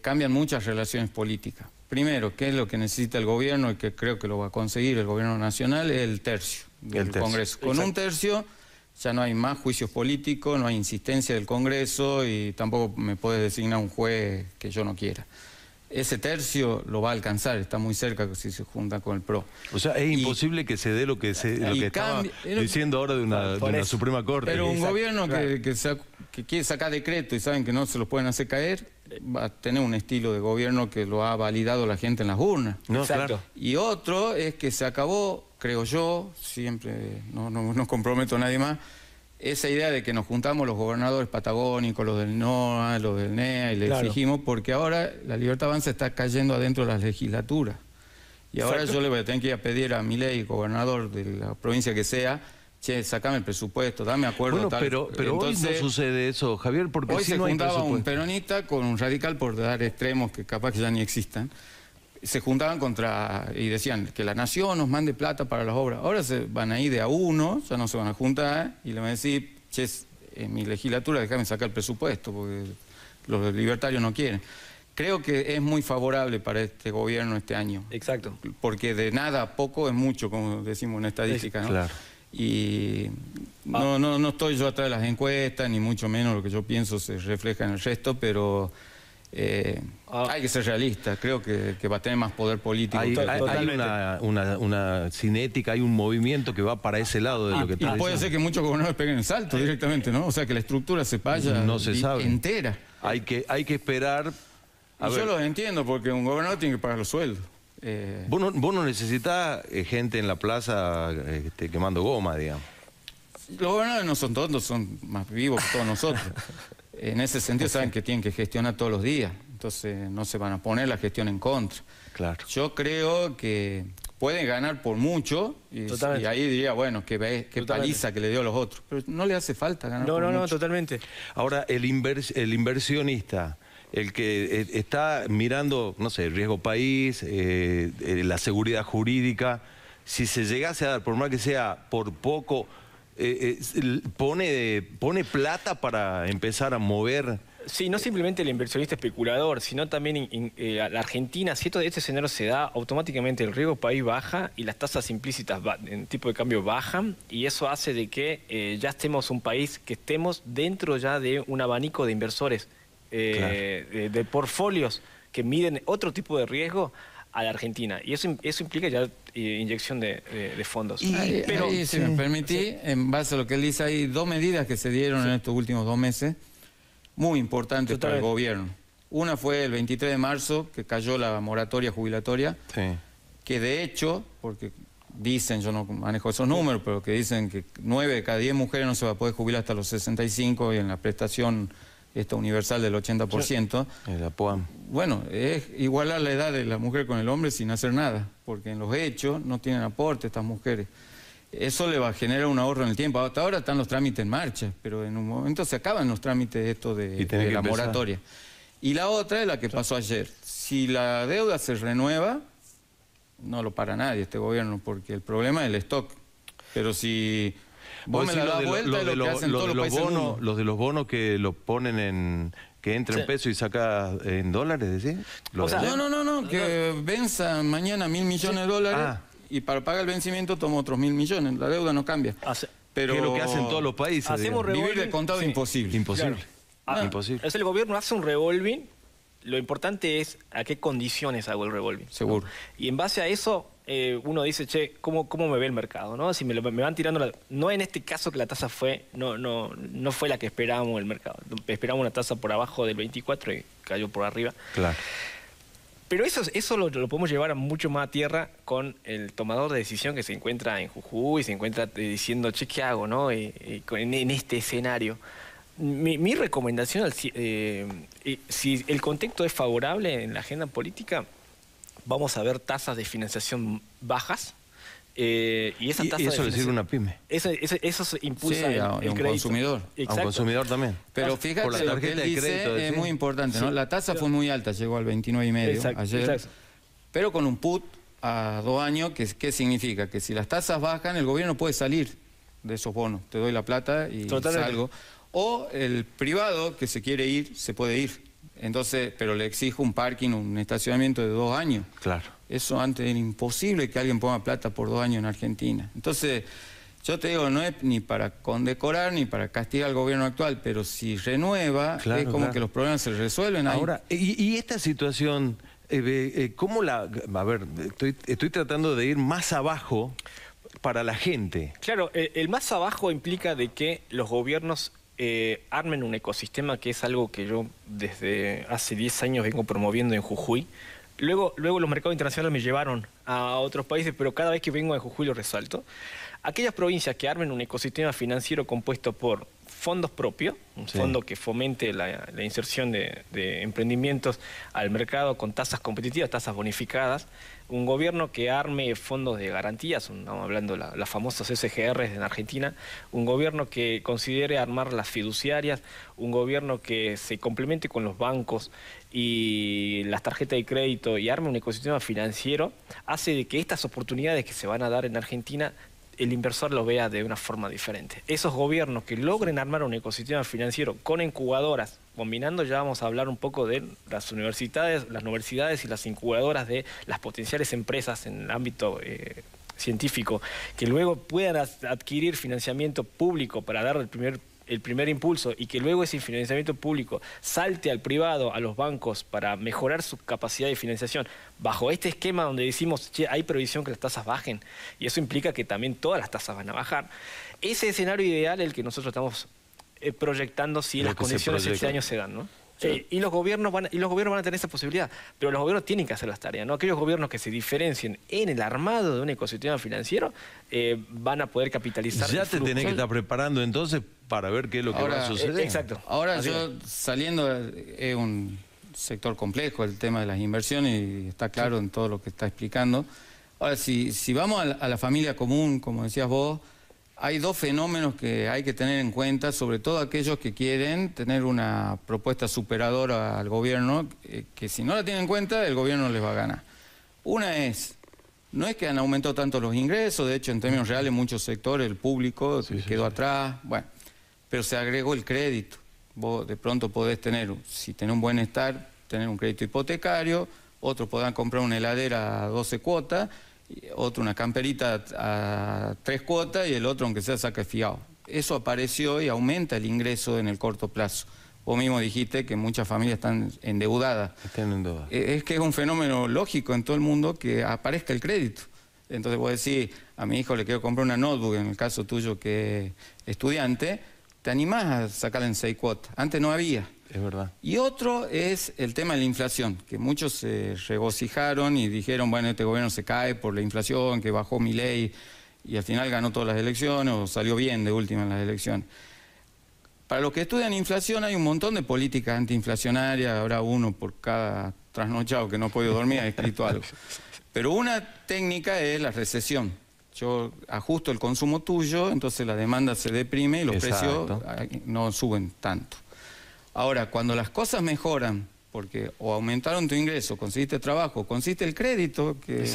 cambian muchas relaciones políticas. Primero, ¿qué es lo que necesita el gobierno? Y que creo que lo va a conseguir el gobierno nacional, es el tercio del Congreso. Con un tercio ya no hay más juicios políticos, no hay insistencia del Congreso y tampoco me puede designar un juez que yo no quiera. Ese tercio lo va a alcanzar, está muy cerca si se junta con el PRO. O sea, es imposible que se dé lo que estaba diciendo ahora de una Suprema Corte. Pero un gobierno que quiere sacar decreto y saben que no se los pueden hacer caer, va a tener un estilo de gobierno que lo ha validado la gente en las urnas. No, claro. Y otro es que se acabó, creo yo, siempre no comprometo a nadie más, esa idea de que nos juntamos los gobernadores patagónicos, los del NOA, los del NEA, y le exigimos, porque ahora la Libertad Avanza está cayendo adentro de las legislaturas. Y ahora yo le voy a tener que ir a pedir a Milei, gobernador de la provincia que sea, che, sacame el presupuesto, dame acuerdo. Bueno, tal. pero Entonces, hoy no sucede eso, Javier, porque hoy si se no hay juntaba un presupuesto. peronista con un radical, por dar extremos que capaz que ya ni existan. Se juntaban y decían que la nación nos mande plata para las obras. Ahora se van a ir de a uno, ya no se van a juntar, y le van a decir, che, en mi legislatura déjame sacar el presupuesto, porque los libertarios no quieren. Creo que es muy favorable para este gobierno este año. Exacto. Porque de nada a poco es mucho, como decimos en estadística, ¿no? Claro. Y no estoy yo atrás de las encuestas, ni mucho menos lo que yo pienso se refleja en el resto, pero hay que ser realista. Creo que va a tener más poder político. Hay una cinética, hay un movimiento que va para ese lado de lo que te Y puede ser que muchos gobernadores peguen el salto directamente, ¿no? O sea, que la estructura se vaya no se sabe. entera. Hay que esperar. Yo los entiendo, porque un gobernador tiene que pagar los sueldos. Vos no necesitás gente en la plaza quemando goma, digamos. Los gobernadores no son tontos, son más vivos que todos nosotros. En ese sentido saben que tienen que gestionar todos los días, entonces no se van a poner la gestión en contra. Claro. Yo creo que pueden ganar por mucho y ahí diría, bueno, qué paliza que le dio a los otros. Pero no le hace falta ganar por mucho. No, totalmente. Ahora, el inversionista, el que está mirando, no sé, el riesgo país, la seguridad jurídica, si se llegase a dar, por más que sea por poco, pone plata para empezar a mover. Sí, no simplemente el inversionista especulador, sino también la Argentina, si este escenario se da, automáticamente el riesgo país baja y las tasas implícitas en tipo de cambio bajan, y eso hace de que ya estemos un país que estemos dentro ya de un abanico de inversores, de portfolios que miden otro tipo de riesgo a la Argentina, y eso implica ya inyección de fondos. Pero si me permití, en base a lo que él dice, hay dos medidas que se dieron en estos últimos 2 meses muy importantes para el gobierno. Una fue el 23 de marzo, que cayó la moratoria jubilatoria, que de hecho, porque dicen, yo no manejo esos números, pero que dicen que 9 de cada 10 mujeres no se va a poder jubilar hasta los 65, y en la prestación esta universal del 80%. La POAM. Bueno, es igualar la edad de la mujer con el hombre sin hacer nada, porque en los hechos no tienen aporte estas mujeres. Eso le va a generar un ahorro en el tiempo. Hasta ahora están los trámites en marcha, pero en un momento se acaban los trámites de la moratoria. Y la otra es la que pasó ayer. Si la deuda se renueva, no lo para nadie este gobierno, porque el problema es el stock. Pero si vos me la das vuelta, es lo que hacen todos los países del mundo. Los de los bonos que los ponen en... que entra en peso y saca en dólares, ¿decís? O sea, no, que venza mañana 1.000 millones de dólares y para pagar el vencimiento toma otros 1.000 millones. La deuda no cambia. Pero que es lo que hacen todos los países. Vivir de contado es imposible. Imposible. Imposible. Es el gobierno hace un revolving. Lo importante es a qué condiciones hago el revolving. Seguro. ¿No? Y en base a eso, uno dice, che, ¿cómo me ve el mercado? ¿No? Si me van tirando... No en este caso que la tasa no fue la que esperábamos el mercado. Esperábamos una tasa por abajo del 24 y cayó por arriba. Claro. Pero eso lo podemos llevar a mucho más a tierra con el tomador de decisión que se encuentra en Jujuy y se encuentra diciendo, che, ¿qué hago? ¿No? En este escenario. Mi recomendación, si el contexto es favorable en la agenda política, vamos a ver tasas de financiación bajas. Y eso le sirve a una pyme. Eso impulsa el un crédito. Consumidor. A un consumidor también. Pero fíjate, lo que él dice es muy importante, ¿no? La tasa fue muy alta, llegó al 29,5 ayer. Pero con un put a 2 años, ¿qué significa? Que si las tasas bajan, el gobierno puede salir de esos bonos. Te doy la plata y salgo. O el privado que se quiere ir, se puede ir. Entonces, pero le exijo un parking, un estacionamiento de 2 años. Claro. Eso antes era imposible que alguien ponga plata por 2 años en Argentina. Entonces, Yo te digo, no es ni para condecorar ni para castigar al gobierno actual, pero si renueva, Claro, es como claro. que los problemas se resuelven ahí. Ahora, y esta situación, ¿cómo la...? A ver, estoy tratando de ir más abajo para la gente. Claro, el más abajo implica de que los gobiernos armen un ecosistema, que es algo que yo desde hace 10 años vengo promoviendo en Jujuy. Luego los mercados internacionales me llevaron a otros países, pero cada vez que vengo a Jujuy lo resalto. Aquellas provincias que armen un ecosistema financiero compuesto por fondos propios, un Sí. fondo que fomente la inserción de emprendimientos al mercado con tasas competitivas, tasas bonificadas, un gobierno que arme fondos de garantías, estamos hablando de las famosas SGRs en Argentina, un gobierno que considere armar las fiduciarias, un gobierno que se complemente con los bancos y las tarjetas de crédito y arme un ecosistema financiero, hace de que estas oportunidades que se van a dar en Argentina el inversor lo vea de una forma diferente. Esos gobiernos que logren armar un ecosistema financiero con incubadoras, combinando, ya vamos a hablar un poco de las universidades y las incubadoras de las potenciales empresas en el ámbito científico, que luego puedan adquirir financiamiento público para dar el primer impulso y que luego ese financiamiento público salte al privado, a los bancos, para mejorar su capacidad de financiación, bajo este esquema donde decimos, che, hay previsión que las tasas bajen, y eso implica que también todas las tasas van a bajar. Ese escenario ideal es el que nosotros estamos proyectando si las condiciones este año se dan, ¿no? Sí. Y los gobiernos van a tener esa posibilidad, pero los gobiernos tienen que hacer las tareas, ¿no? Aquellos gobiernos que se diferencien en el armado de un ecosistema financiero van a poder capitalizar. Ya te tenés que estar preparando entonces para ver qué es lo que va a suceder. Exacto. Ahora saliendo, es un sector complejo el tema de las inversiones y está claro en todo lo que está explicando. Ahora, si vamos a la familia común, como decías vos, hay dos fenómenos que hay que tener en cuenta, sobre todo aquellos que quieren tener una propuesta superadora al gobierno, que si no la tienen en cuenta, el gobierno les va a ganar. Una es, no es que han aumentado tanto los ingresos, de hecho en términos reales muchos sectores, el público quedó atrás, bueno, pero se agregó el crédito. Vos de pronto podés tener, si tenés un buen estar, tener un crédito hipotecario, otros podrán comprar una heladera a 12 cuotas, otro una camperita a 3 cuotas y el otro aunque sea saca fiado. Eso apareció y aumenta el ingreso en el corto plazo. Vos mismo dijiste que muchas familias están endeudadas. Están en deuda. Es que es un fenómeno lógico en todo el mundo que aparezca el crédito. Entonces vos decís, a mi hijo le quiero comprar una notebook, en el caso tuyo que es estudiante, te animás a sacarla en 6 cuotas. Antes no había. Es verdad. Y otro es el tema de la inflación, que muchos se regocijaron y dijeron, bueno, este gobierno se cae por la inflación, que bajó Milei y al final ganó todas las elecciones o salió bien de última en las elecciones. Para los que estudian inflación hay un montón de políticas antiinflacionarias, habrá uno por cada trasnochado que no ha podido dormir, ha escrito algo. Pero una técnica es la recesión. Yo ajusto el consumo tuyo, entonces la demanda se deprime y los precios no suben tanto. Ahora, cuando las cosas mejoran, porque o aumentaron tu ingreso, conseguiste trabajo, conseguiste el crédito, que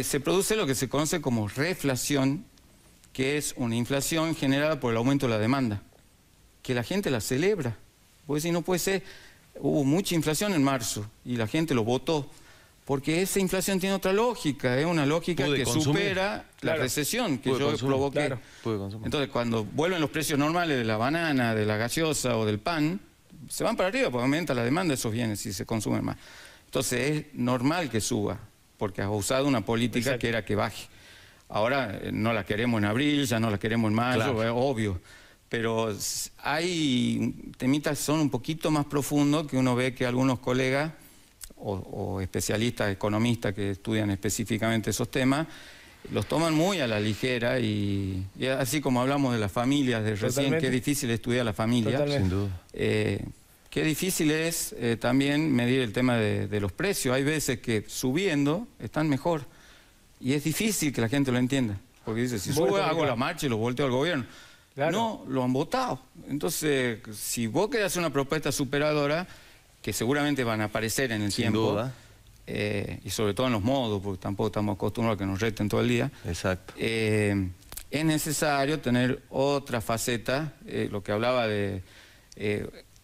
se produce lo que se conoce como reflación, que es una inflación generada por el aumento de la demanda, que la gente la celebra. Porque si no puede ser, hubo mucha inflación en marzo y la gente lo votó, porque esa inflación tiene otra lógica, es una lógica que supera la recesión que yo provoqué. Entonces, cuando vuelven los precios normales de la banana, de la gaseosa o del pan, se van para arriba porque aumenta la demanda de esos bienes y se consumen más. Entonces, es normal que suba, porque has usado una política que era que baje. Ahora no la queremos en abril, ya no la queremos en mayo, es obvio. Pero hay temitas que son un poquito más profundos que uno ve que algunos colegas o especialistas, economistas que estudian específicamente esos temas, los toman muy a la ligera y así como hablamos de las familias de recién, qué difícil es estudiar la familia. Sin duda. Qué difícil es también medir el tema de los precios. Hay veces que subiendo están mejor y es difícil que la gente lo entienda, porque dice, si sube hago la marcha y lo volteo al gobierno. No, lo han votado. Entonces, si vos querés hacer una propuesta superadora, que seguramente van a aparecer en el tiempo. Sin duda. Y sobre todo en los modos, porque tampoco estamos acostumbrados a que nos reten todo el día. Exacto. Es necesario tener otra faceta, lo que hablaba de...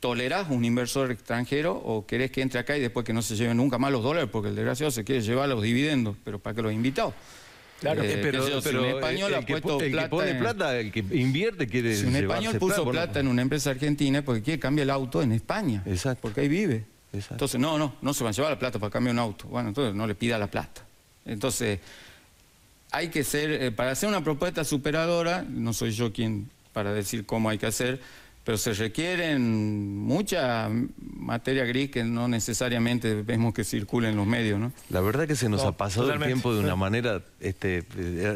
¿Tolerás un inversor extranjero o querés que entre acá y después que no se lleven nunca más los dólares? Porque el desgraciado se quiere llevar los dividendos, pero ¿para qué los invitó? Claro, si un español ha puesto el que plata pone plata, el que invierte quiere si un español llevarse puso plata, plata en una empresa argentina porque quiere cambiar el auto en España. Exacto. Porque ahí vive. Exacto. Entonces, no se van a llevar la plata para cambiar un auto. Bueno, entonces no le pida la plata. Entonces, hay que ser, para hacer una propuesta superadora, no soy yo quien para decir cómo hay que hacer, pero se requieren mucha materia gris que no necesariamente vemos que circula en los medios, ¿no? La verdad que se nos ha pasado totalmente. el tiempo de una manera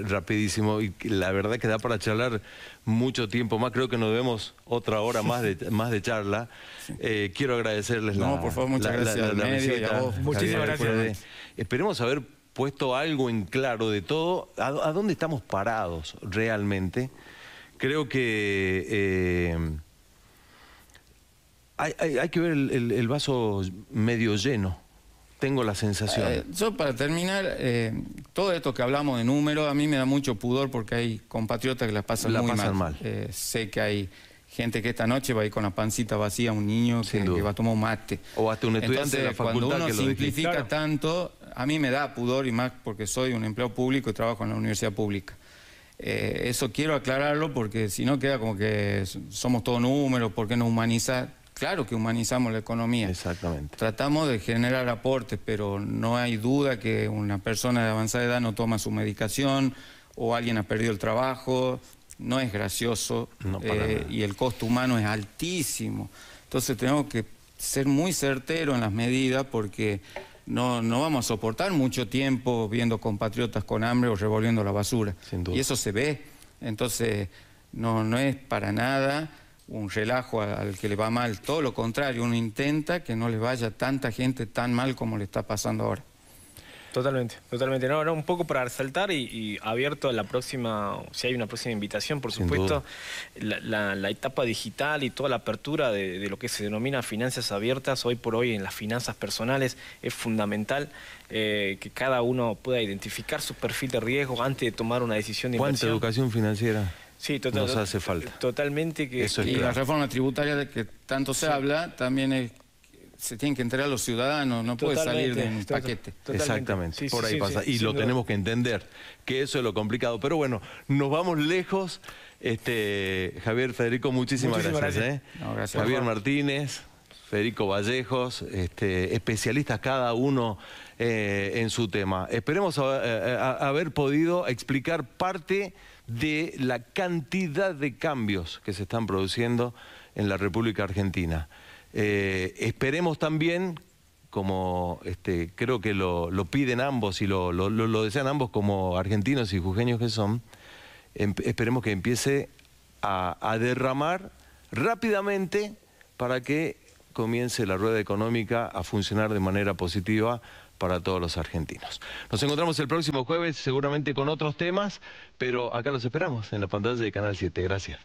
rapidísimo, y la verdad que da para charlar mucho tiempo más. Creo que nos debemos otra hora más de charla. Sí. Quiero agradecerles por favor, muchas gracias al medio y a vos. Muchísimas gracias. Esperemos haber puesto algo en claro de todo, a dónde estamos parados realmente. Creo que hay que ver el vaso medio lleno. Tengo la sensación. Yo para terminar, todo esto que hablamos de números, a mí me da mucho pudor porque hay compatriotas que la pasan muy mal. Sé que hay gente que esta noche va a ir con la pancita vacía, un niño que va a tomar un mate. O hasta un estudiante de la facultad. Cuando uno simplifica claro. tanto, a mí me da pudor, y más porque soy un empleado público y trabajo en la universidad pública. Eso quiero aclararlo porque si no queda como que somos todos números, ¿por qué no humanizar? Claro que humanizamos la economía. Exactamente. Tratamos de generar aportes, pero no hay duda que una persona de avanzada edad no toma su medicación o alguien ha perdido el trabajo. No es gracioso, no, y el costo humano es altísimo. Entonces tenemos que ser muy certeros en las medidas porque no vamos a soportar mucho tiempo viendo compatriotas con hambre o revolviendo la basura. Sin duda. Y eso se ve. Entonces no es para nada un relajo al que le va mal. Todo lo contrario, uno intenta que no le vaya tanta gente tan mal como le está pasando ahora. Totalmente, totalmente. No, un poco para resaltar y abierto a la próxima, si hay una próxima invitación, por supuesto, la etapa digital y toda la apertura de lo que se denomina finanzas abiertas, hoy por hoy en las finanzas personales, es fundamental que cada uno pueda identificar su perfil de riesgo antes de tomar una decisión de inversión. ¿Cuánta educación financiera? Sí, nos hace falta. Totalmente. Eso es y claro. La reforma tributaria de que tanto se habla, también se tienen que enterar los ciudadanos, no puede salir de un paquete. Exactamente, por ahí pasa. Y lo tenemos que entender, que eso es lo complicado. Pero bueno, nos vamos lejos. Javier, Federico, muchísimas gracias. No, gracias. Javier Martínez, Federico Vallejos, especialistas cada uno en su tema. Esperemos haber podido explicar parte de la cantidad de cambios que se están produciendo en la República Argentina. Esperemos también, como creo que lo piden ambos y lo desean ambos como argentinos y jujeños que son, esperemos que empiece a derramar rápidamente para que comience la rueda económica a funcionar de manera positiva para todos los argentinos. Nos encontramos el próximo jueves seguramente con otros temas, pero acá los esperamos en la pantalla de Canal 7. Gracias.